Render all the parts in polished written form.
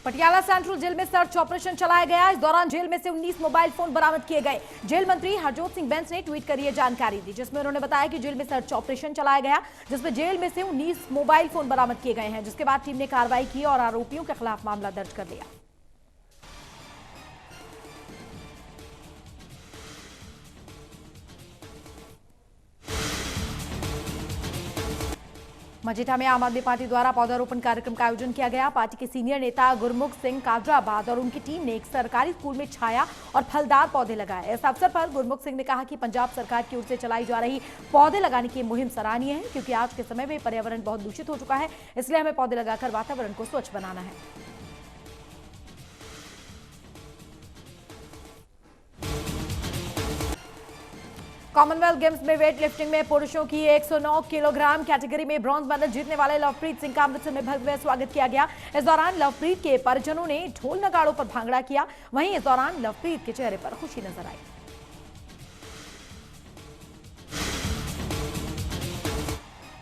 Patiala central jail में search operation चलाया गया। इस दौरान जेल में से 19 मोबाइल फोन बरामद किए गए। जेल मंत्री हरजोत सिंह बैंस ने ट्वीट कर यह जानकारी दी, जिसमें उन्होंने बताया कि जेल में सर्च ऑपरेशन चलाया गया, जिसमें जेल में से 19 मोबाइल फोन बरामद किए गए हैं, जिसके बाद टीम ने कार्रवाई की और आरोपियों के खिलाफ मामला दर्ज कर लिया। मजीठा में आम आदमी पार्टी द्वारा पौधारोपण कार्यक्रम का आयोजन किया गया। पार्टी के सीनियर नेता गुरमुख सिंह कादराबाद और उनकी टीम ने एक सरकारी स्कूल में छाया और फलदार पौधे लगाए। इस अवसर पर गुरमुख सिंह ने कहा कि पंजाब सरकार की ओर से चलाई जा रही पौधे लगाने की मुहिम सराहनीय है, क्योंकि आज के समय में पर्यावरण बहुत दूषित हो चुका है, इसलिए हमें पौधे लगाकर वातावरण को स्वच्छ बनाना है। कॉमनवेल्थ गेम्स में वेट लिफ्टिंग में पुरुषों की 109 किलोग्राम कैटेगरी में ब्रॉन्ज मेडल जीतने वाले लवप्रीत सिंह का अमृतसर में भव्य स्वागत किया गया। इस दौरान लवप्रीत के परिजनों ने ढोल नगाड़ों पर भांगड़ा किया। वहीं इस दौरान लवप्रीत के चेहरे पर खुशी नजर आई।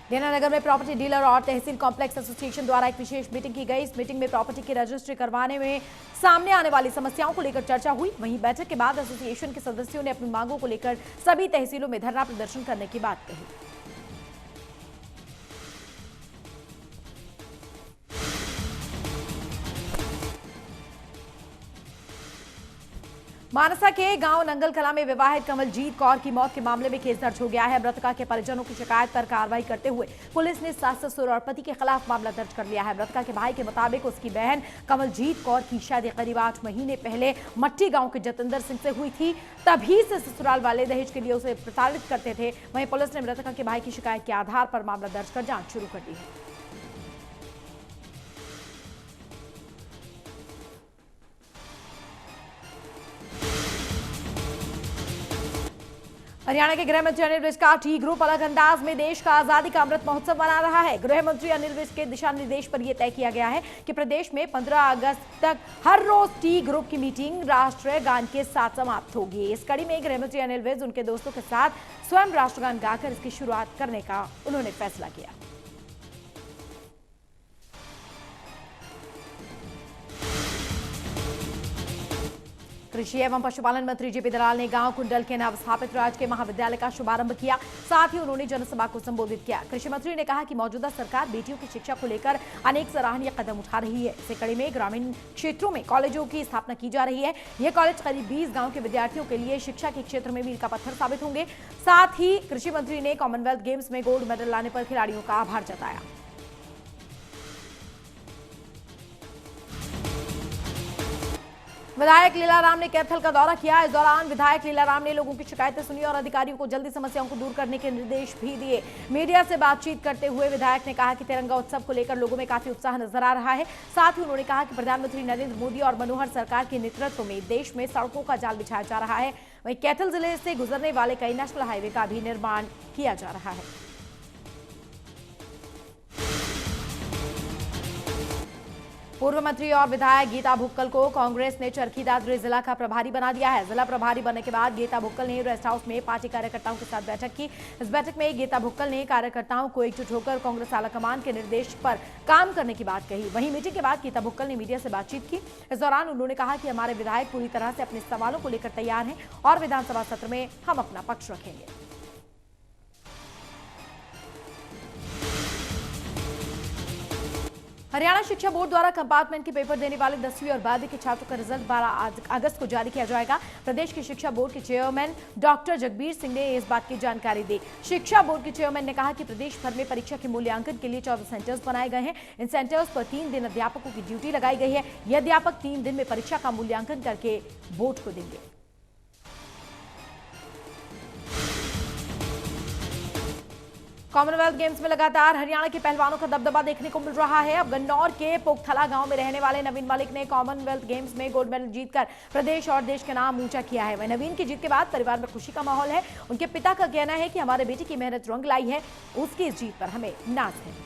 दीनानगर में प्रॉपर्टी डीलर और तहसील कॉम्प्लेक्स एसोसिएशन द्वारा एक विशेष मीटिंग की गई। इस मीटिंग में प्रॉपर्टी की रजिस्ट्री करवाने में सामने आने वाली समस्याओं को लेकर चर्चा हुई। वहीं बैठक के बाद एसोसिएशन के सदस्यों ने अपनी मांगों को लेकर सभी तहसीलों में धरना प्रदर्शन करने की बात कही। मानसा के गांव नंगल कला में विवाहित कमलजीत कौर की मौत के मामले में केस दर्ज हो गया है। मृतका के परिजनों की शिकायत पर कार्रवाई करते हुए पुलिस ने सास ससुर और पति के खिलाफ मामला दर्ज कर लिया है। मृतका के भाई के मुताबिक उसकी बहन कमलजीत कौर की शादी करीब 8 महीने पहले मट्टी गांव के जतिंदर सिंह से हुई थी। तभी से ससुराल वाले दहेज के लिए उसे प्रताड़ित करते थे। वहीं पुलिस ने मृतका के भाई की शिकायत के आधार पर मामला दर्ज कर जांच शुरू कर दी है। हरियाणा के गृह मंत्री अनिल विज का टी ग्रुप अलग अंदाज में देश का आजादी का अमृत महोत्सव मना रहा है। गृह मंत्री अनिल विज के दिशा निर्देश पर यह तय किया गया है कि प्रदेश में 15 अगस्त तक हर रोज टी ग्रुप की मीटिंग राष्ट्रीय गान के साथ समाप्त होगी। इस कड़ी में गृह मंत्री अनिल विज उनके दोस्तों के साथ स्वयं राष्ट्रगान गाकर इसकी शुरुआत करने का उन्होंने फैसला किया। कृषि एवं पशुपालन मंत्री जेपी दलाल ने गांव कुंडल के नवस्थापित राजकीय महाविद्यालय का शुभारंभ किया। साथ ही उन्होंने जनसभा को संबोधित किया। कृषि मंत्री ने कहा कि मौजूदा सरकार बेटियों की शिक्षा को लेकर अनेक सराहनीय कदम उठा रही है। इसी कड़ी में ग्रामीण क्षेत्रों में कॉलेजों की स्थापना की जा रही है। ये कॉलेज करीब 20 गाँव के विद्यार्थियों के लिए शिक्षा के क्षेत्र में मील का पत्थर साबित होंगे। साथ ही कृषि मंत्री ने कॉमनवेल्थ गेम्स में गोल्ड मेडल लाने पर खिलाड़ियों का आभार जताया। विधायक लीलाराम ने कैथल का दौरा किया। इस दौरान विधायक लीलाराम ने लोगों की शिकायतें सुनी और अधिकारियों को जल्दी समस्याओं को दूर करने के निर्देश भी दिए। मीडिया से बातचीत करते हुए विधायक ने कहा कि तिरंगा उत्सव को लेकर लोगों में काफी उत्साह नजर आ रहा है। साथ ही उन्होंने कहा कि प्रधानमंत्री नरेंद्र मोदी और मनोहर सरकार के नेतृत्व में देश में सड़कों का जाल बिछाया जा रहा है। वहीं कैथल जिले से गुजरने वाले कई नेशनल हाईवे का भी निर्माण किया जा रहा है। पूर्व मंत्री और विधायक गीता भुक्कल को कांग्रेस ने चरखी दादरी जिला का प्रभारी बना दिया है। जिला प्रभारी बनने के बाद गीता भुक्कल ने रेस्ट हाउस में पार्टी कार्यकर्ताओं के साथ बैठक की। इस बैठक में गीता भुक्कल ने कार्यकर्ताओं को एकजुट होकर कांग्रेस आलाकमान के निर्देश पर काम करने की बात कही। वहीं मीटिंग के बाद गीता भुक्कल ने मीडिया से बातचीत की। इस दौरान उन्होंने कहा कि हमारे विधायक पूरी तरह से अपने सवालों को लेकर तैयार हैं और विधानसभा सत्र में हम अपना पक्ष रखेंगे। हरियाणा शिक्षा बोर्ड द्वारा कंपार्टमेंट के पेपर देने वाले 10वीं और 12वीं के छात्रों का रिजल्ट 12 अगस्त को जारी किया जाएगा। प्रदेश के शिक्षा बोर्ड के चेयरमैन डॉक्टर जगबीर सिंह ने इस बात की जानकारी दी। शिक्षा बोर्ड के चेयरमैन ने कहा कि प्रदेश भर में परीक्षा के मूल्यांकन के लिए 14 सेंटर्स बनाए गए हैं। इन सेंटर्स पर 3 दिन अध्यापकों की ड्यूटी लगाई गई है। ये अध्यापक 3 दिन में परीक्षा का मूल्यांकन करके बोर्ड को देंगे। कॉमनवेल्थ गेम्स में लगातार हरियाणा के पहलवानों का दबदबा देखने को मिल रहा है। अब गन्नौर के पोखथला गांव में रहने वाले नवीन मलिक ने कॉमनवेल्थ गेम्स में गोल्ड मेडल जीतकर प्रदेश और देश के नाम ऊंचा किया है। वह नवीन की जीत के बाद परिवार में खुशी का माहौल है। उनके पिता का कहना है कि हमारे बेटे की मेहनत रंग लाई है, उसकी इस जीत पर हमें नाज है।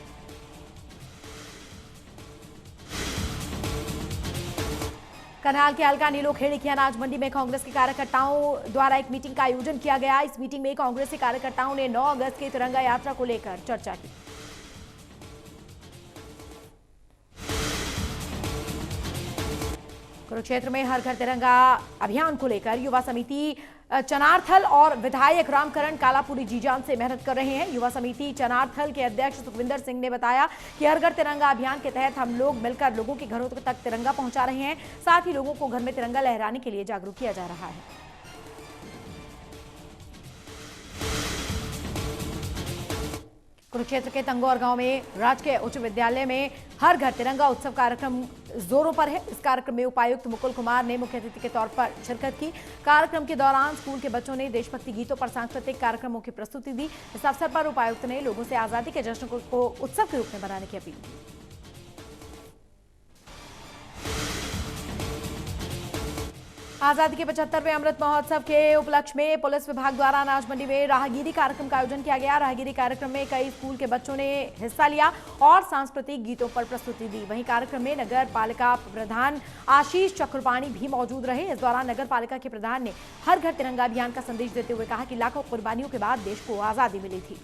करनाल के हल्का नीलोखेड़ी की अनाज मंडी में कांग्रेस के कार्यकर्ताओं द्वारा एक मीटिंग का आयोजन किया गया। इस मीटिंग में कांग्रेसी कार्यकर्ताओं ने 9 अगस्त की तिरंगा यात्रा को लेकर चर्चा की। कुरुक्षेत्र में हर घर तिरंगा अभियान को लेकर युवा समिति चनारथल और विधायक रामकरण कालापुरी जीजान से मेहनत कर रहे हैं। युवा समिति चनारथल के अध्यक्ष सुखविंदर सिंह ने बताया कि हर घर तिरंगा अभियान के तहत हम लोग मिलकर लोगों के घरों तक तिरंगा पहुंचा रहे हैं। साथ ही लोगों को घर में तिरंगा लहराने के लिए जागरूक किया जा रहा है। कुरुक्षेत्र के तंगौर गांव में राजकीय उच्च विद्यालय में हर घर तिरंगा उत्सव कार्यक्रम जोरों पर है। इस कार्यक्रम में उपायुक्त मुकुल कुमार ने मुख्य अतिथि के तौर पर शिरकत की। कार्यक्रम के दौरान स्कूल के बच्चों ने देशभक्ति गीतों पर सांस्कृतिक कार्यक्रमों की प्रस्तुति दी। इस अवसर पर उपायुक्त ने लोगों से आजादी के जश्न को उत्सव के रूप में मनाने की अपील की। आजादी के 75वें अमृत महोत्सव के उपलक्ष्य में पुलिस विभाग द्वारा अनाज मंडी में राहगीरी कार्यक्रम का आयोजन किया गया। राहगीरी कार्यक्रम में कई स्कूल के बच्चों ने हिस्सा लिया और सांस्कृतिक गीतों पर प्रस्तुति दी। वहीं कार्यक्रम में नगर पालिका प्रधान आशीष चक्रपाणी भी मौजूद रहे। इस दौरान नगर पालिका के प्रधान ने हर घर तिरंगा अभियान का संदेश देते हुए कहा कि लाखों कुर्बानियों के बाद देश को आजादी मिली थी।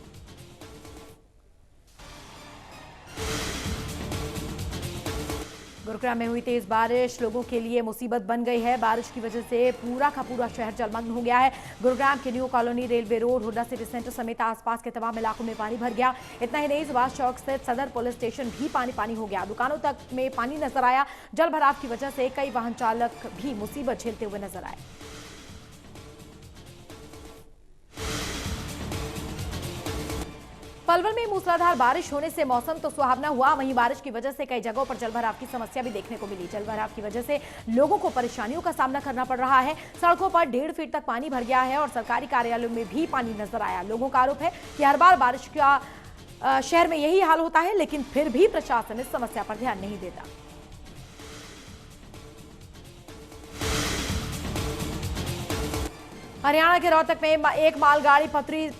गुरुग्राम में हुई तेज बारिश लोगों के लिए मुसीबत बन गई है। बारिश की वजह से पूरा का पूरा शहर जलमग्न हो गया है। गुरुग्राम के new colony, railway road, Hooda city centre समेत आसपास के तमाम इलाकों में पानी भर गया। इतना ही नहीं, सुभाष चौक स्थित सदर पुलिस स्टेशन भी पानी हो गया। दुकानों तक में पानी नजर आया। जल भराव की वजह से कई वाहन चालक भी मुसीबत झेलते हुए नजर आए। पलवल में मूसलाधार बारिश होने से मौसम तो सुहावना हुआ, वहीं बारिश की वजह से कई जगहों पर जलभराव की समस्या भी देखने को मिली। जलभराव की वजह से लोगों को परेशानियों का सामना करना पड़ रहा है। सड़कों पर 1.5 फीट तक पानी भर गया है और सरकारी कार्यालयों में भी पानी नजर आया। लोगों का आरोप है कि हर बार बारिश का शहर में यही हाल होता है, लेकिन फिर भी प्रशासन इस समस्या पर ध्यान नहीं देता। हरियाणा के रोहतक में एक मालगाड़ी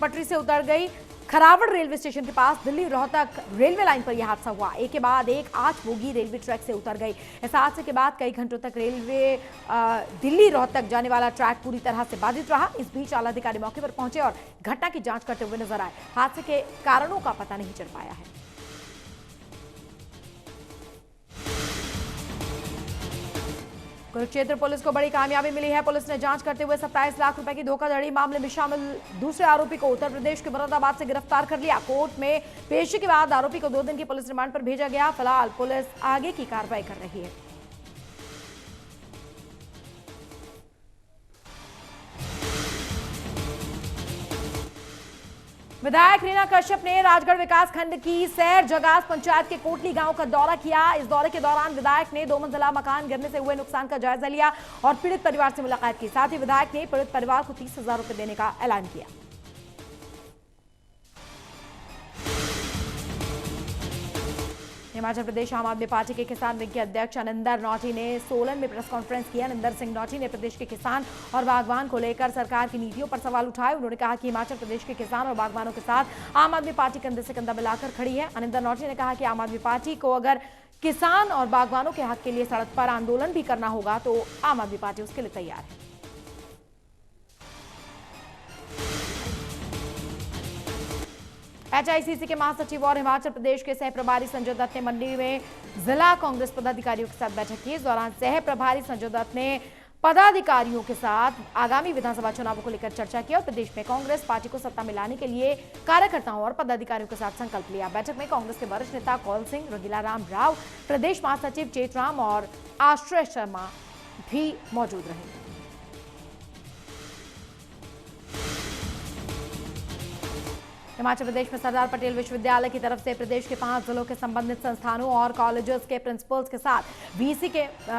पटरी से उतर गई। खरावड़ रेलवे स्टेशन के पास दिल्ली रोहतक रेलवे लाइन पर यह हादसा हुआ। एक के बाद एक 8 बोगी रेलवे ट्रैक से उतर गई। इस हादसे के बाद कई घंटों तक दिल्ली रोहतक जाने वाला ट्रैक पूरी तरह से बाधित रहा। इस बीच आला अधिकारी मौके पर पहुंचे और घटना की जांच करते हुए नजर आए। हादसे के कारणों का पता नहीं चल पाया है। कुरुक्षेत्र पुलिस को बड़ी कामयाबी मिली है। पुलिस ने जांच करते हुए 27 लाख रुपए की धोखाधड़ी मामले में शामिल दूसरे आरोपी को उत्तर प्रदेश के मुरादाबाद से गिरफ्तार कर लिया। कोर्ट में पेशी के बाद आरोपी को 2 दिन की पुलिस रिमांड पर भेजा गया। फिलहाल पुलिस आगे की कार्रवाई कर रही है। विधायक रीना कश्यप ने राजगढ़ विकास खंड की सैर जगास पंचायत के कोटली गांव का दौरा किया। इस दौरे के दौरान विधायक ने 2 मंजिला मकान गिरने से हुए नुकसान का जायजा लिया और पीड़ित परिवार से मुलाकात की। साथ ही विधायक ने पीड़ित परिवार को 30,000 रुपए देने का ऐलान किया। हिमाचल प्रदेश आम आदमी पार्टी के किसान विंग के अध्यक्ष अनिंदर नौटी ने सोलन में प्रेस कॉन्फ्रेंस किया। अनिंदर सिंह नौटी ने प्रदेश के किसान और बागवान को लेकर सरकार की नीतियों पर सवाल उठाए। उन्होंने कहा कि हिमाचल प्रदेश के किसान और बागवानों के साथ आम आदमी पार्टी कंधे से कंधा मिलाकर खड़ी है। अनिंदर नौटी ने कहा कि आम आदमी पार्टी को अगर किसान और बागवानों के हक के लिए सड़क पर आंदोलन भी करना होगा तो आम आदमी पार्टी उसके लिए तैयार है। एचआईसीसी के महासचिव और हिमाचल प्रदेश के सह प्रभारी संजय दत्त ने मंडी में जिला कांग्रेस पदाधिकारियों के साथ बैठक की। इस दौरान सह प्रभारी संजय दत्त ने पदाधिकारियों के साथ आगामी विधानसभा चुनावों को लेकर चर्चा की और प्रदेश में कांग्रेस पार्टी को सत्ता में लाने के लिए कार्यकर्ताओं और पदाधिकारियों के साथ संकल्प लिया। बैठक में कांग्रेस के वरिष्ठ नेता कौल सिंह, रंगीला राम राव, प्रदेश महासचिव चेतराम और आश्रय शर्मा भी मौजूद रहे। हिमाचल प्रदेश में सरदार पटेल विश्वविद्यालय की तरफ से प्रदेश के 5 जिलों के संबंधित संस्थानों और कॉलेजेस के प्रिंसिपल्स के साथ वीसी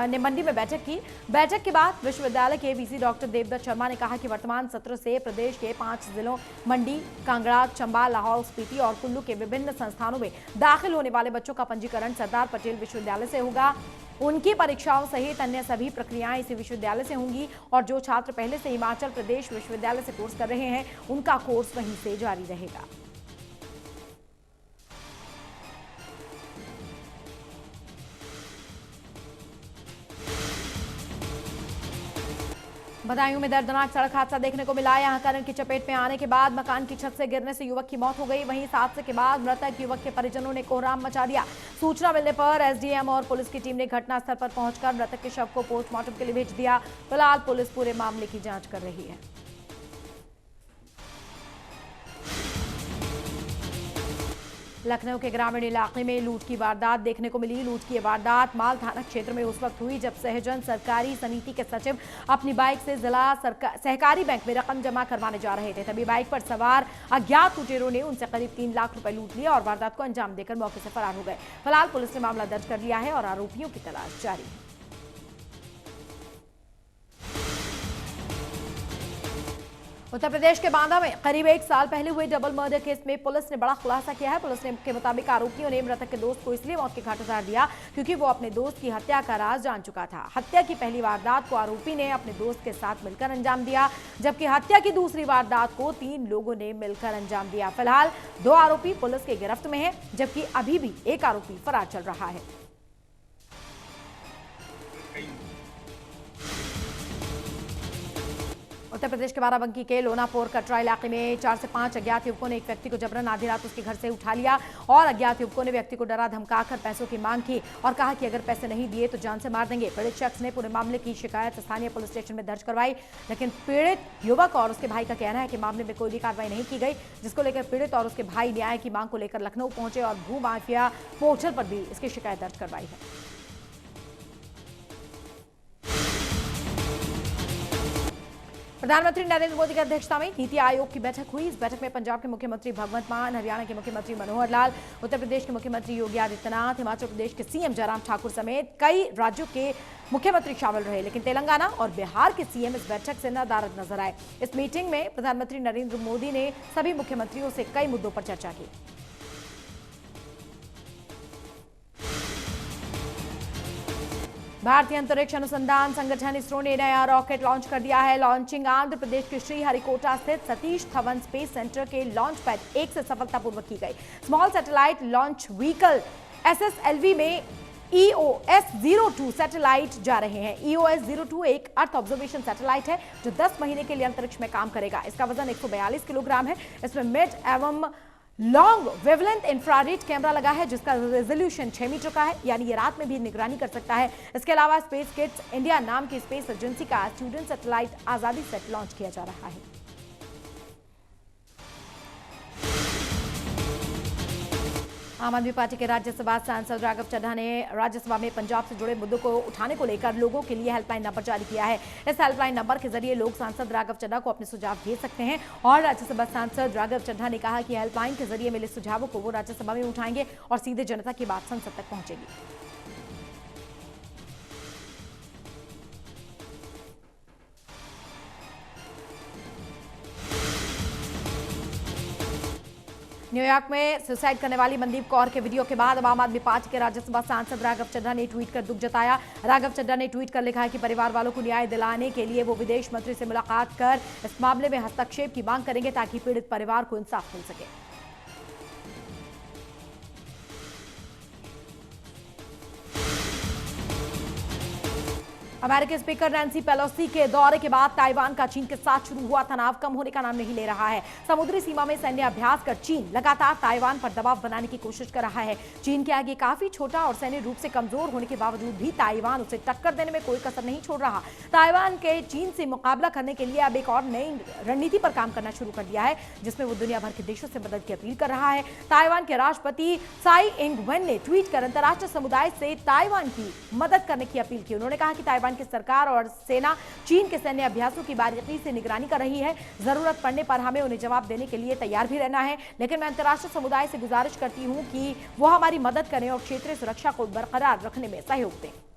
ने मंडी में बैठक की। बैठक के बाद विश्वविद्यालय के वीसी डॉक्टर देवदत्त शर्मा ने कहा कि वर्तमान सत्र से प्रदेश के 5 जिलों मंडी, कांगड़ा, चंबा, लाहौल स्पीति और कुल्लू के विभिन्न संस्थानों में दाखिल होने वाले बच्चों का पंजीकरण सरदार पटेल विश्वविद्यालय से होगा। उनकी परीक्षाओं सहित अन्य सभी प्रक्रियाएं इसी विश्वविद्यालय से होंगी और जो छात्र पहले से हिमाचल प्रदेश विश्वविद्यालय से कोर्स कर रहे हैं उनका कोर्स वहीं से जारी रहेगा। बदायूं में दर्दनाक सड़क हादसा देखने को मिला। यहां करंट की चपेट में आने के बाद मकान की छत से गिरने से युवक की मौत हो गई। वहीं इस हादसे के बाद मृतक युवक के परिजनों ने कोहराम मचा दिया। सूचना मिलने पर एसडीएम और पुलिस की टीम ने घटनास्थल पर पहुंचकर मृतक के शव को पोस्टमार्टम के लिए भेज दिया। फिलहाल पुलिस पूरे मामले की जांच कर रही है। लखनऊ के ग्रामीण इलाके में लूट की वारदात देखने को मिली। लूट की वारदात माल थाना क्षेत्र में उस वक्त हुई जब सहजन सरकारी समिति के सचिव अपनी बाइक से जिला सहकारी बैंक में रकम जमा करवाने जा रहे थे। तभी बाइक पर सवार अज्ञात लुटेरों ने उनसे करीब 3 लाख रुपए लूट लिए और वारदात को अंजाम देकर मौके से फरार हो गए। फिलहाल पुलिस ने मामला दर्ज कर लिया है और आरोपियों की तलाश जारी है। उत्तर प्रदेश के बांदा में करीब 1 साल पहले हुए डबल मर्डर केस में पुलिस ने बड़ा खुलासा किया है। पुलिस के मुताबिक आरोपियों ने मृतक के दोस्त को इसलिए मौत के घाट उतार दिया क्योंकि वो अपने दोस्त की हत्या का राज जान चुका था। हत्या की पहली वारदात को आरोपी ने अपने दोस्त के साथ मिलकर अंजाम दिया, जबकि हत्या की दूसरी वारदात को 3 लोगों ने मिलकर अंजाम दिया। फिलहाल 2 आरोपी पुलिस के गिरफ्त में है, जबकि अभी भी एक आरोपी फरार चल रहा है। उत्तर प्रदेश के बाराबंकी के लोनापुर कटरा इलाके में 4 से 5 अज्ञात युवकों ने एक व्यक्ति को जबरन आधी रात उसके घर से उठा लिया और अज्ञात युवकों ने व्यक्ति को डरा धमकाकर पैसों की मांग की और कहा कि अगर पैसे नहीं दिए तो जान से मार देंगे। पीड़ित शख्स ने पूरे मामले की शिकायत स्थानीय पुलिस स्टेशन में दर्ज करवाई, लेकिन पीड़ित युवक और उसके भाई का कहना है कि मामले में कोई भी कार्रवाई नहीं की गई, जिसको लेकर पीड़ित और उसके भाई न्याय की मांग को लेकर लखनऊ पहुंचे और भू माफिया पोर्टल पर भी इसकी शिकायत दर्ज करवाई है। प्रधानमंत्री नरेंद्र मोदी की अध्यक्षता में नीति आयोग की बैठक हुई। इस बैठक में पंजाब के मुख्यमंत्री भगवंत मान, हरियाणा के मुख्यमंत्री मनोहर लाल, उत्तर प्रदेश के मुख्यमंत्री योगी आदित्यनाथ, हिमाचल प्रदेश के सीएम जयराम ठाकुर समेत कई राज्यों के मुख्यमंत्री शामिल रहे, लेकिन तेलंगाना और बिहार के सीएम इस बैठक से नदारद नजर आए। इस मीटिंग में प्रधानमंत्री नरेंद्र मोदी ने सभी मुख्यमंत्रियों से कई मुद्दों पर चर्चा की। भारतीय अंतरिक्ष अनुसंधान संगठन इसरो ने नया रॉकेट लॉन्च कर दिया है। लॉन्चिंग आंध्र प्रदेश के श्रीहरिकोटा स्थित सतीश धवन स्पेस सेंटर के लॉन्च पैड 1 से सफलतापूर्वक की गई। Small satellite launch vehicle SSLV में EOS-02 सैटेलाइट जा रहे हैं। EOS-02 एक अर्थ ऑब्जर्वेशन सैटेलाइट है जो 10 महीने के लिए अंतरिक्ष में काम करेगा। इसका वजन 142 किलोग्राम है। इसमें मिड एवं लॉन्ग वेवलेंथ इंफ्रारेड कैमरा लगा है जिसका रेजोल्यूशन 6 मीटर का है, यानी ये रात में भी निगरानी कर सकता है। इसके अलावा स्पेस किड्स इंडिया नाम की स्पेस एजेंसी का स्टूडेंट सैटेलाइट आजादी सेट लॉन्च किया जा रहा है। आम आदमी पार्टी के राज्यसभा सांसद राघव चड्ढा ने राज्यसभा में पंजाब से जुड़े मुद्दों को उठाने को लेकर लोगों के लिए हेल्पलाइन नंबर जारी किया है। इस हेल्पलाइन नंबर के जरिए लोग सांसद राघव चड्ढा को अपने सुझाव भेज सकते हैं और राज्यसभा सांसद राघव चड्ढा ने कहा कि हेल्पलाइन के जरिए मिले सुझावों को वो राज्यसभा में उठाएंगे और सीधे जनता की बात संसद तक पहुंचेगी। न्यूयॉर्क में सुसाइड करने वाली मनदीप कौर के वीडियो के बाद अब आम आदमी पार्टी के राज्यसभा सांसद राघव चड्ढा ने ट्वीट कर दुख जताया। राघव चड्ढा ने ट्वीट कर लिखा है कि परिवार वालों को न्याय दिलाने के लिए वो विदेश मंत्री से मुलाकात कर इस मामले में हस्तक्षेप की मांग करेंगे ताकि पीड़ित परिवार को इंसाफ मिल सके। अमेरिकी स्पीकर नैन्सी पेलोसी के दौरे के बाद ताइवान का चीन के साथ शुरू हुआ तनाव कम होने का नाम नहीं ले रहा है। समुद्री सीमा में सैन्य अभ्यास कर चीन लगातार ताइवान पर दबाव बनाने की कोशिश कर रहा है। चीन के आगे काफी छोटा और सैन्य रूप से कमजोर होने के बावजूद भी ताइवान उसे टक्कर देने में कोई कसर नहीं छोड़ रहा। ताइवान के चीन से मुकाबला करने के लिए अब एक और नई रणनीति पर काम करना शुरू कर दिया है, जिसमें वो दुनिया भर के देशों से मदद की अपील कर रहा है। ताइवान के राष्ट्रपति साई इंग वेन ने ट्वीट कर अंतर्राष्ट्रीय समुदाय से ताइवान की मदद करने की अपील की। उन्होंने कहा कि ताइवान की सरकार और सेना चीन के सैन्य अभ्यासों की बारीकी से निगरानी कर रही है। जरूरत पड़ने पर हमें उन्हें जवाब देने के लिए तैयार भी रहना है, लेकिन मैं अंतर्राष्ट्रीय समुदाय से गुजारिश करती हूं कि वो हमारी मदद करें और क्षेत्रीय सुरक्षा को बरकरार रखने में सहयोग दें।